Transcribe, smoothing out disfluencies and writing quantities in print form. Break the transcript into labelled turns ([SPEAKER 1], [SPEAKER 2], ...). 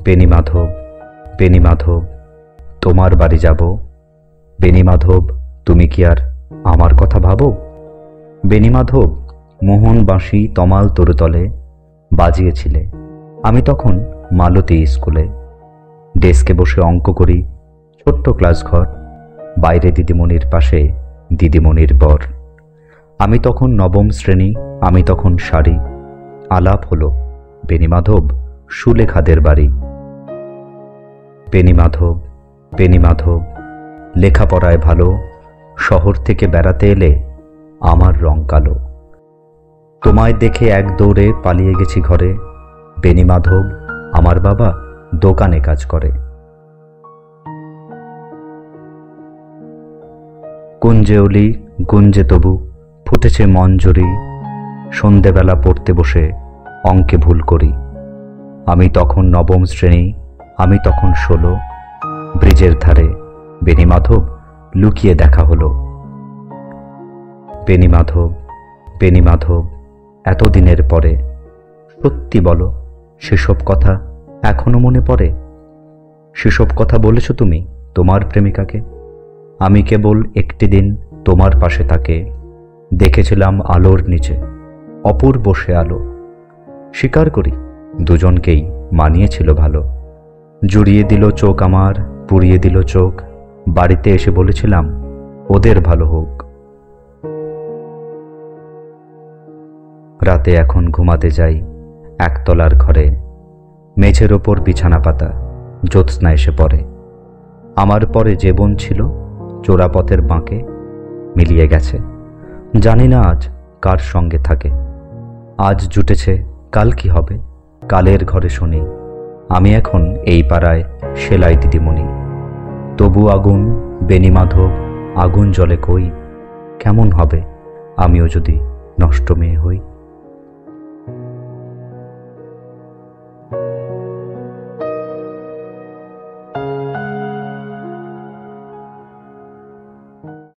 [SPEAKER 1] বেণী মাধব, বেণী মাধব, তোমার বাড়ি যাব। বেণী মাধব, তুমি কি আর আমার কথা ভাবো? বেণী মাধব, মোহন বাঁশি তমাল তরুতলে বাজিয়েছিলে। আমি তখন মালতী স্কুলে ডেস্কে বসে অঙ্ক করি, ছোট্ট ক্লাস ঘর, বাইরে দিদিমণির পাশে দিদিমণির বর। আমি তখন নবম শ্রেণী, আমি তখন শাড়ি। আলাপ হলো বেণী মাধব সুলেখাদের বাড়ি। বেণী মাধব, বেণী মাধব, লেখাপড়ায় ভালো, শহর থেকে বেড়াতে এলে আমার রং কালো। তোমায় দেখে এক দৌড়ে পালিয়ে গেছি ঘরে। বেণী মাধব, আমার বাবা দোকানে কাজ করে। কুঞ্জে অলি গুঞ্জে তবু ফুটেছে মঞ্জরি, সন্ধেবেলা পড়তে বসে অঙ্কে ভুল করি। আমি তখন নবম শ্রেণী, আমি তখন 16। ব্রিজের ধারে বেণী মাধব লুকিয়ে দেখা হলো। বেণী মাধব, বেণী মাধব, এতদিনের পরে সত্যি বলো, সেসব কথা এখনো মনে পড়ে? সেসব কথা বলেছ তুমি তোমার প্রেমিকাকে? আমি কেবল একটি দিন তোমার পাশে তাকে দেখেছিলাম আলোর নিচে, অপূর্ব সে আলো। স্বীকার করি দুজনকেই মানিয়েছিল ভালো। জুড়িয়ে দিল চোখ আমার, পুড়িয়ে দিল চোখ। বাড়িতে এসে বলেছিলাম ওদের ভালো হোক। রাতে এখন ঘুমাতে যাই একতলার ঘরে, মেঝের ওপর বিছানা পাতা, জ্যোৎস্না এসে পড়ে। আমার পরে যে বোন ছিল চোরাপথের বাঁকে মিলিয়ে গেছে। জানি না আজ কার সঙ্গে থাকে। আজ জুটেছে, কাল কি হবে? কালের ঘরে শুনি আমি এখন এই পাড়ায় সেলাই দিদিমণি। তবু আগুন বেণী মাধব, আগুন জ্বলে কই? কেমন হবে আমিও যদি নষ্ট মেয়ে হই?